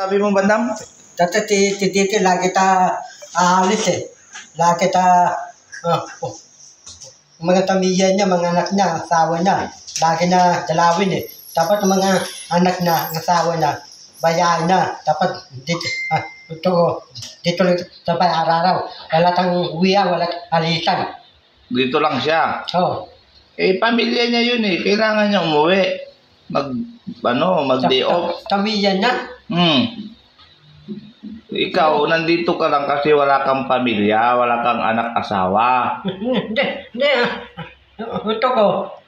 Sabi mo, Bandam? Dati dito lagi ta aalis eh. Lagi ta mga pamilya niya, mga anak niya, asawa niya, lagi na dalawin eh. Dapat mga anak na, asawa niya, bayaan na. Dapat dito sa araw. Wala tang uwian, wala alisan. Dito lang siya. Oo. Eh, pamilya niya yun eh. Kailangan niya umuwi. Mag-day off. Pamilya niya? Ikaw, nandito ka lang kasi wala kang pamilya, wala kang anak, asawa. Hindi. Gusto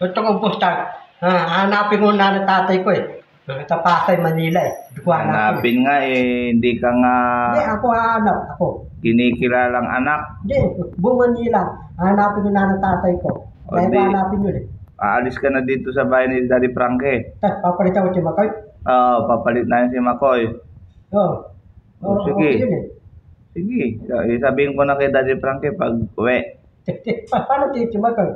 ko pusta. Hanapin mo na ng tatay ko eh. Sa Pasay, Manila eh. Hanapin nga eh, hindi ka nga Hindi, ako hanap. Ako. kinikilalang anak. Hindi, buong Manila. Hanapin mo na ng tatay ko. Kaya ko hanapin yun eh. Aalis ka na dito sa bahay ni Daddy Frankie. Papalit ako si Makoy? Oo, papalit na yun si Makoy. Oo. Sige. Okay yun eh. Sige, sabihin ko na kay Daddy Frankie pag uwi. Paano si Makoy?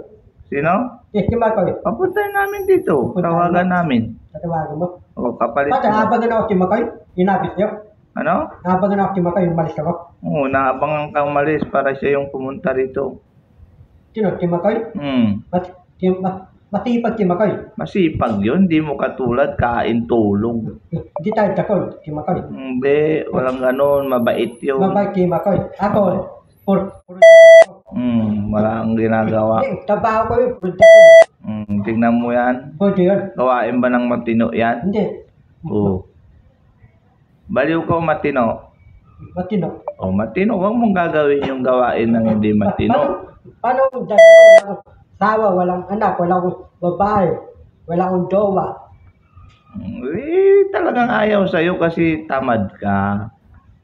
Sino? Si Makoy. Papuntahin namin dito. Tawagan namin. Tatawagan mo? O, kapalit Pati mo. habangan ako si Makoy? Inabis niyo? Ano? Habangan ako si Makoy, umalis ako? Oo, naabangan kang umalis para siya yung pumunta rito. Sino? Si Makoy? Matipag si Makoy. Masipag yun, di mo katulad kain tulog. Hindi tayo takol, si Makoy. Hindi, walang ganon, mabait yun. Mabait si Makoy. Ako, Wala kang ginagawa. trabaho ko yun, pwede ko. Tingnan mo yan. Pwede yun. Gawain ba ng matino yan? Hindi. Oo. Baliw ka matino. Matino. O matino, huwag mong gagawin yung gawain ng hindi matino. Paano kung dati ko walang asawa, walang anak, walang babae, walang jowa? Talagang ayaw sa'yo kasi tamad ka.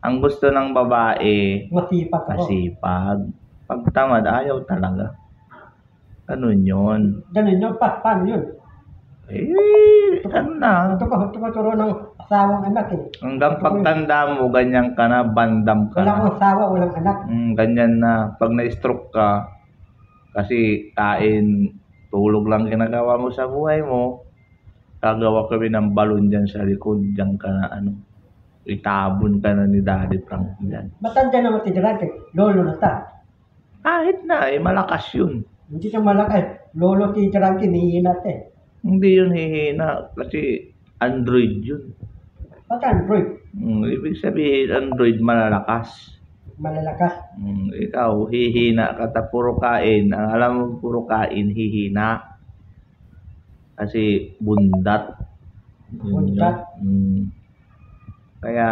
Ang gusto ng babae, Masipag ako. masipag. Pag tamad, ayaw talaga. Ganun yun. Ganun yun, paano yun? Ano na? Ito ko turo ng asawang anak eh. Hanggang pagtanda mo, ganyan ka na, bandam ka Wala na. akong asawa, walang anak. Ganyan na. Pag na-stroke ka, kasi kain, tulog lang ginagawa mo sa buhay mo, gagawa kami ng balon dyan sa likod, dyan ka na itabon ka na ni Daddy Frank dyan. Matanda naman si Durante, lolo na ta. Kahit na, malakas yun. Hindi siya malaki. Lolo si Durante, nihinat eh. Hindi yun hihina, kasi Android yun. Ba't Android? Ibig sabihin, Android malalakas. Malalakas. Ikaw, hihina ka, puro kain. Ang alam mo, puro kain, hihina. Kasi bundat. Bundat. Kaya,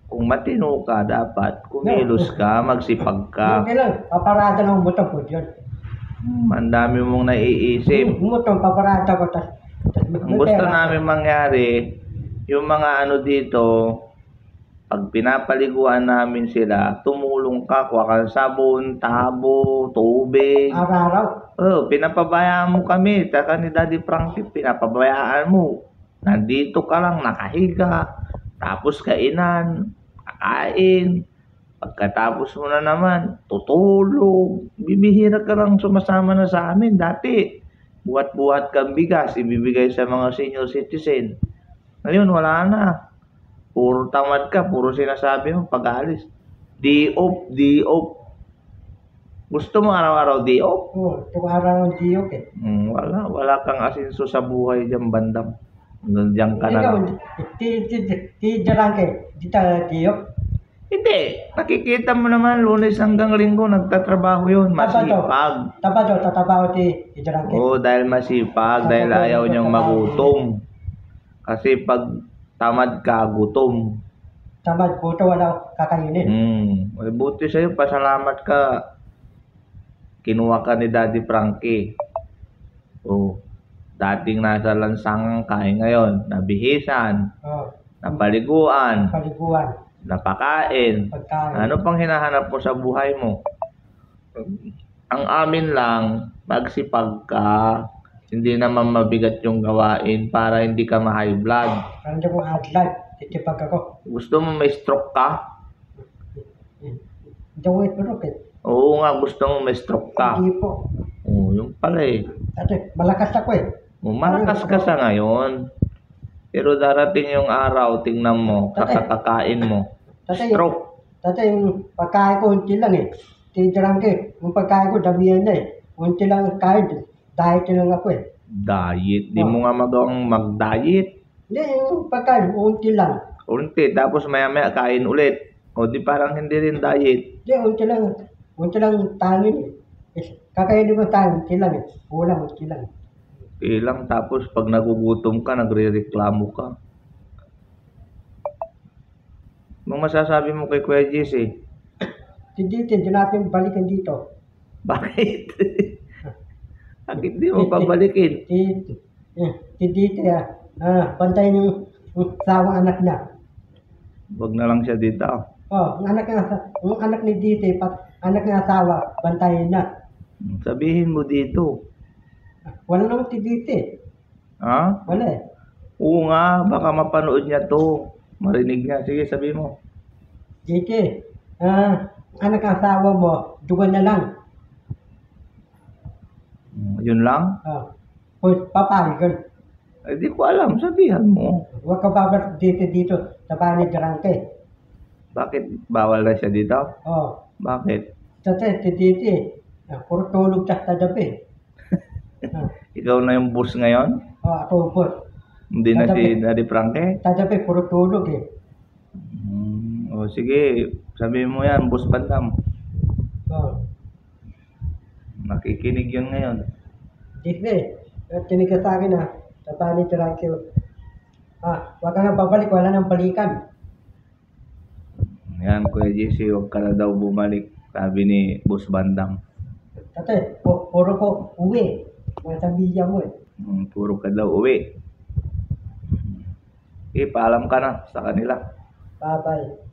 kung matino ka, dapat kumilos ka, magsipag ka. Okay lang, paparada ng butong po yun. Ang dami mong naiisip. Butong, paparada ko. Ang gusto namin mangyari, yung mga dito, pag pinapaliguan namin sila, tumulong ka, kuha ka ng sabon, tabo, tubig. Araw-araw. Pinapabayaan mo kami. Taka ni Daddy Frankie, pinapabayaan mo. Nandito ka lang, nakahiga. Tapos kainan, kakain. Pagkatapos mo na naman, tutulog. Bibihira ka lang sumasama na sa amin. Dati, buhat-buhat kang bigas, ibibigay sa mga senior citizen. Ngayon, wala na. Puro tamad ka, puro sinasabi mo pag-alis. Day off, day off. Gusto mo araw-araw day off? Oo, araw-araw day off eh. Wala kang asinso sa buhay dyan, bandam. Diyan ka na lang. Di Durante, di tayo day off. Hindi. Nakikita mo naman, Lunes hanggang Linggo, nagtatrabaho yun. Masipag. Tatabaho di Durante. Oo, dahil masipag, dahil ayaw niyang magutom. Kasi pag tamad ka, gutom. Tamad, buto, wala kakainin. Buti sa'yo, pasalamat ka. Kinuha ka ni Daddy Frankie. Dating nasa lansangan ka, ngayon, nabihisan, napaliguan, napakain. Ano pang hinahanap mo sa buhay mo? Ang amin lang, magsipag ka. Hindi naman mabigat yung gawain para hindi ka ma-high blood. Hindi ko high titipag ako. Gusto mo may stroke ka? Hindi ko iturok eh. Oo nga, gusto mo may stroke ka. Hindi po. Oo, yung pala eh. Kasi malakas ako eh. Malakas ka sa ngayon. Pero darating yung araw, tingnan mo, kakakain mo. Tatay, Stroke. tatay, yung pagkain ko, unti lang eh. Titirang ko eh. Yung pagkain ko, damihan na eh. Unti lang ang kain. Diet lang ako eh. Diet. Di mo nga magawang mag-diet. Hindi, yung pagkain, unti lang. Unti, tapos maya-maya kain ulit. O di parang hindi rin diet. Hindi, unti lang tangin eh. Kakainin mo tayo, unti lang eh. Kulang, unti lang. Ilang tapos pag nagugutom ka, nagre-reklamo ka. Anong masasabi mo kay Kuya JC? Hindi natin balikan dito. Bakit? Bakit di mo pabalikin? Dito pantayin yung sawang anak niya. Wag na lang siya dito. Oh, yung anak ni Dito, anak ng asawa, bantayan niya. Sabihin mo dito. Wala naman si Dito eh. Ha? Wala eh. Oo nga, baka mapanood niya to. Marinig niya. Sige, sabi mo. Dito anak ng asawa mo, dugan na lang. Yun lang? Papayag ka. Ay, di ko alam. Sabihan mo. Huwag ka babalik dito sa bahay ni Durante. Bakit bawal na siya dito? Oh, Bakit? tatay, si Dito puro tulog sa gabi. Ikaw na yung boss ngayon? Ako po. Hindi na si Daddy Frankie? Tadabi, puro tulog eh. O sige, sabihin mo yan, boss Bandam. Oh, Nakikinig yun ngayon. Dito tinig ka sa akin sa bahay ni Durante. Huwag ka na babalik, wala nang balikan. Yan, Kuya JC, huwag ka na daw bumalik. Sabi ni Boss Bandam. Tatay, puro ko uwi. Nasa biya mo eh. Puro ka daw uwi. Okay, paalam ka na sa kanila. Bye-bye.